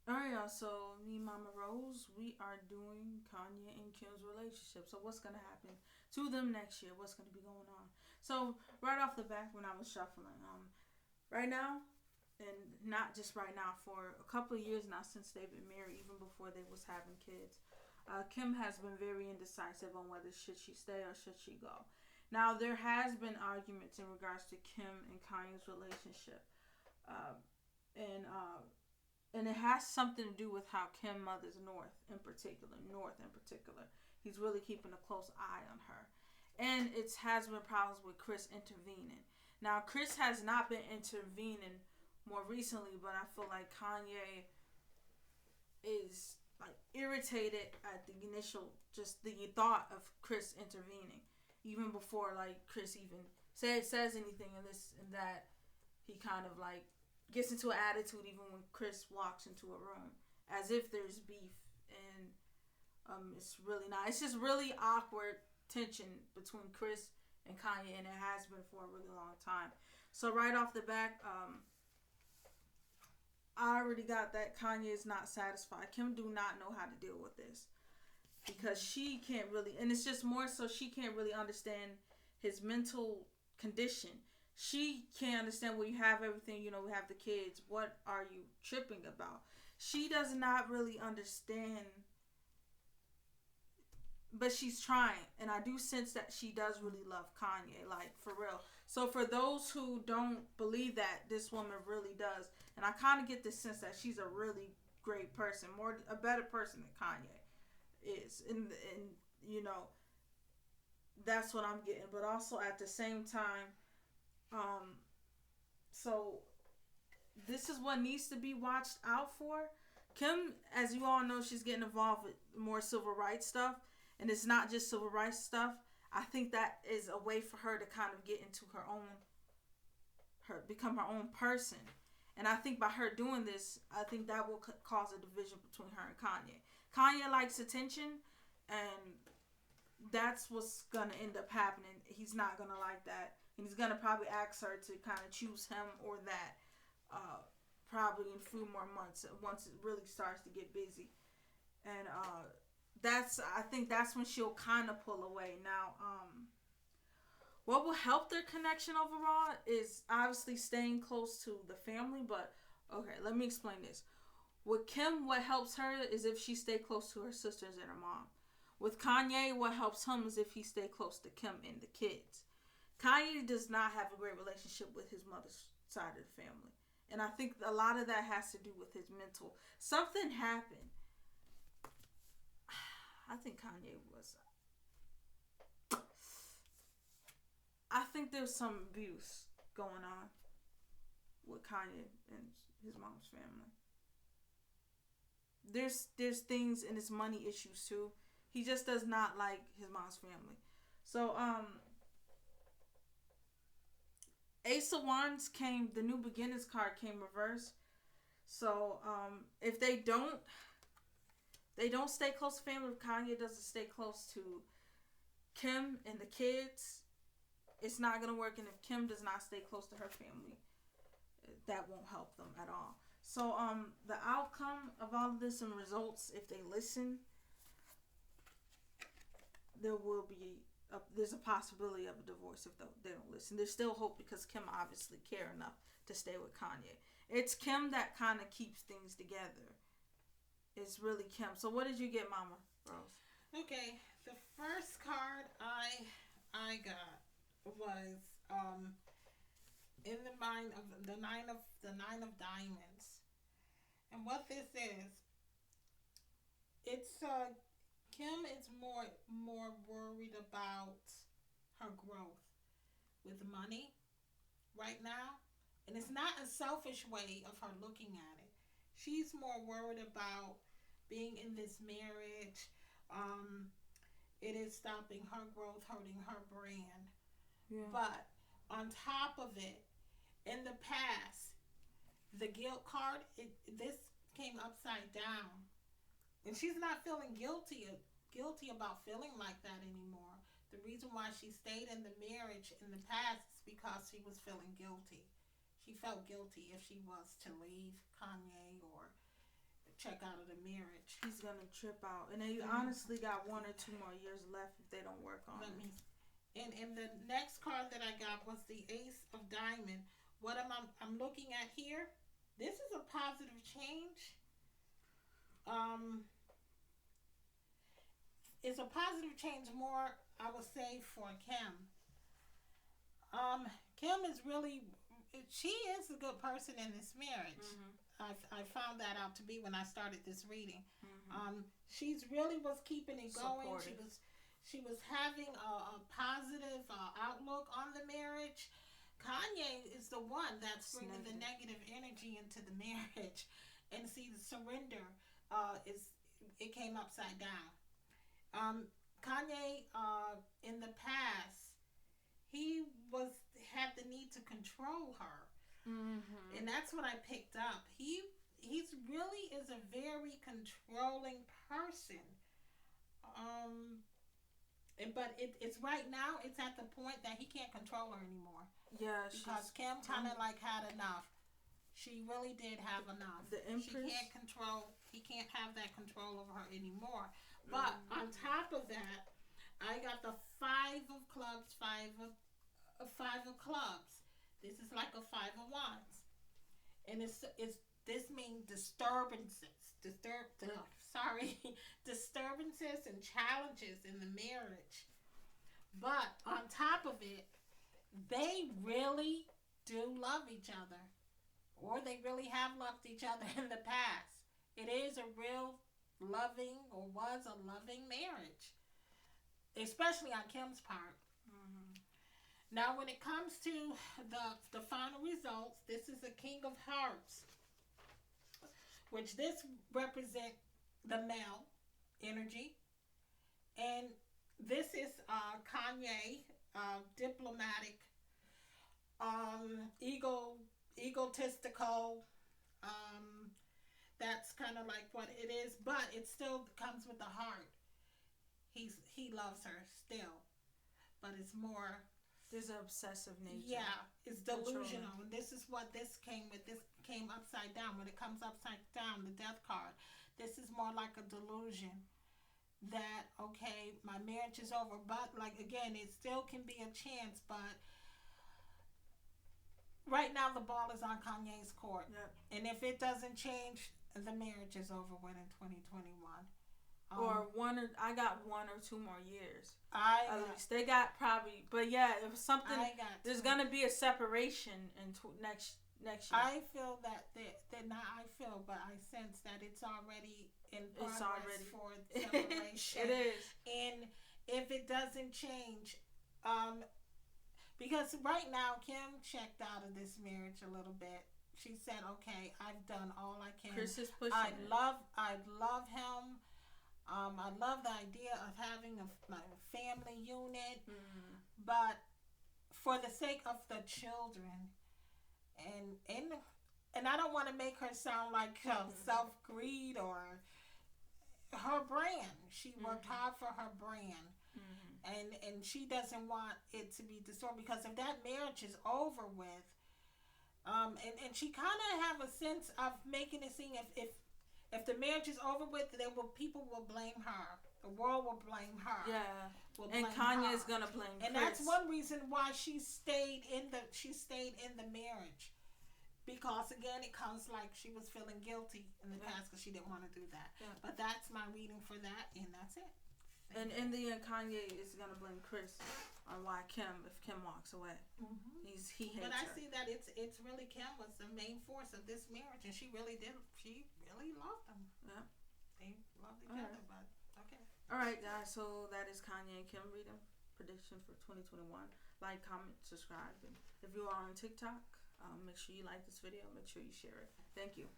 Alright, y'all. So, me, Mama Rose, we are doing Kanye and Kim's relationship. So, what's going to happen to them next year? What's going to be going on? So, right off the bat, when I was shuffling, right now, and not just right now, for a couple of years now since they've been married, even before they was having kids, Kim has been very indecisive on whether should she stay or should she go. Now, there has been arguments in regards to Kim and Kanye's relationship. Uh, and and it has something to do with how Kim mothers North in particular. He's really keeping a close eye on her. And it has been problems with Chris intervening. Now, Chris has not been intervening more recently, but I feel like Kanye is like irritated at the initial, just the thought of Chris intervening, even before like Chris even says anything and this and that. He kind of like gets into an attitude even when Chris walks into a room, as if there's beef, and it's really not. It's just really awkward tension between Chris and Kanye, and it has been for a really long time. So right off the back, I already got that Kanye is not satisfied. Kim do not know how to deal with this because she can't really, and it's just more so she can't really understand his mental condition. She can't understand, well, you have everything, we have the kids. What are you tripping about? She does not really understand, but she's trying. And I do sense that she does really love Kanye, like for real. So for those who don't believe that, this woman really does. And I kind of get the sense that she's a really great person, a better person than Kanye is. And you know, that's what I'm getting. But also at the same time, um, so this is what needs to be watched out for. Kim, as you all know, she's getting involved with more civil rights stuff, and it's not just civil rights stuff. I think that is a way for her to kind of get into become her own person. And I think by her doing this, I think that will cause a division between her and Kanye. Kanye likes attention, and that's what's gonna end up happening. He's not gonna like that, and he's gonna probably ask her to kind of choose him or that. Uh, Probably in a few more months once it really starts to get busy, and that's I think that's when she'll kind of pull away. Now, what will help their connection overall is obviously staying close to the family. But okay, let me explain this. With Kim, what helps her is if she stay close to her sisters and her mom. With Kanye, what helps him is if he stay close to Kim and the kids. Kanye does not have a great relationship with his mother's side of the family. And I think a lot of that has to do with his mental. Something happened. I think Kanye was. I think there's some abuse going on with Kanye and his mom's family. There's things in his money issues too. He just does not like his mom's family. So Ace of Wands came. The New Beginnings card came reversed. So if they don't stay close to family. If Kanye doesn't stay close to Kim and the kids, it's not gonna work. And if Kim does not stay close to her family, that won't help them at all. So the outcome of all of this and results, if they listen, there will be there's a possibility of a divorce if they don't listen. There's still hope because Kim obviously care enough to stay with Kanye. It's Kim that kind of keeps things together. It's really Kim. So what did you get, Mama Rose? Okay, the first card I got was in the mind of the nine of diamonds, and what this is, it's Kim is more worried about her growth with money right now, and it's not a selfish way of her looking at it. She's more worried about being in this marriage. Um, it is stopping her growth, hurting her brand. Yeah. But on top of it, in the past, the guilt card, this came upside down, and she's not feeling guilty about feeling like that anymore. The reason why she stayed in the marriage in the past is because she was feeling guilty. She felt guilty if she was to leave Kanye or check out of the marriage. He's gonna trip out, and they honestly got 1 or 2 more years left if they don't work on it. And the next card that I got was the Ace of Diamond. What I'm looking at here? This is a positive change. It's a positive change more, I would say, for Kim. Kim is really, she is a good person in this marriage. I found that out to be when I started this reading. She's really was keeping it going. Supportive. She was having a positive outlook on the marriage. Kanye is the one that's bringing the negative energy into the marriage, and see the surrender it came upside down. Kanye in the past, he had the need to control her. And that's what I picked up. He's really is a very controlling person. But it's right now. It's at the point that he can't control her anymore. Yeah, because Kim kind of like had enough. She really did have enough. The Empress. He can't have that control over her anymore. But on top of that, I got the Five of Clubs. Five of Clubs. This is like a Five of Wands, and this means disturbances. Disturbances and challenges in the marriage. But on top of it, they really do love each other, or they really have loved each other in the past. It is a real loving, or was a loving marriage, especially on Kim's part. Now, when it comes to the final results, this is the King of Hearts, which this represents the male energy, and this is Kanye, diplomatic, egotistical. That's kind of like what it is, but it still comes with the heart. He loves her still, but it's more. There's an obsessive nature. Yeah, it's delusional. And this is what this came with. This came upside down. When it comes upside down, the death card, this is more like a delusion that, okay, my marriage is over. But, like, again, it still can be a chance. But right now, the ball is on Kanye's court. Yep. And if it doesn't change, the marriage is over with in 2021. I got 1 or 2 more years. At least they got probably, but yeah, if something, there's gonna be a separation in next year. I feel that but I sense that it's already in progress for separation. It is. And if it doesn't change, because right now Kim checked out of this marriage a little bit. She said, "Okay, I've done all I can. Chris is pushing. I love him." I love the idea of having a family unit, but for the sake of the children, and I don't want to make her sound like self-greed or her brand. She worked hard for her brand, and she doesn't want it to be distorted, because if that marriage is over with, and she kind of have a sense of making it seem if the marriage is over with, people will blame her. The world will blame her. Yeah. And Kanye is gonna blame Chris. And that's one reason why she stayed in the marriage, because again, it comes like she was feeling guilty in the past because she didn't want to do that. Yeah. But that's my reading for that, and that's it. And in the end, Kanye is gonna blame Chris on why if Kim walks away. He hates her. But I see that it's really Kim was the main force of this marriage, and she really loved him. Yeah, they loved each other. But okay. All right, guys. So that is Kanye and Kim reading prediction for 2021. Like, comment, subscribe, and if you are on TikTok, make sure you like this video. Make sure you share it. Thank you.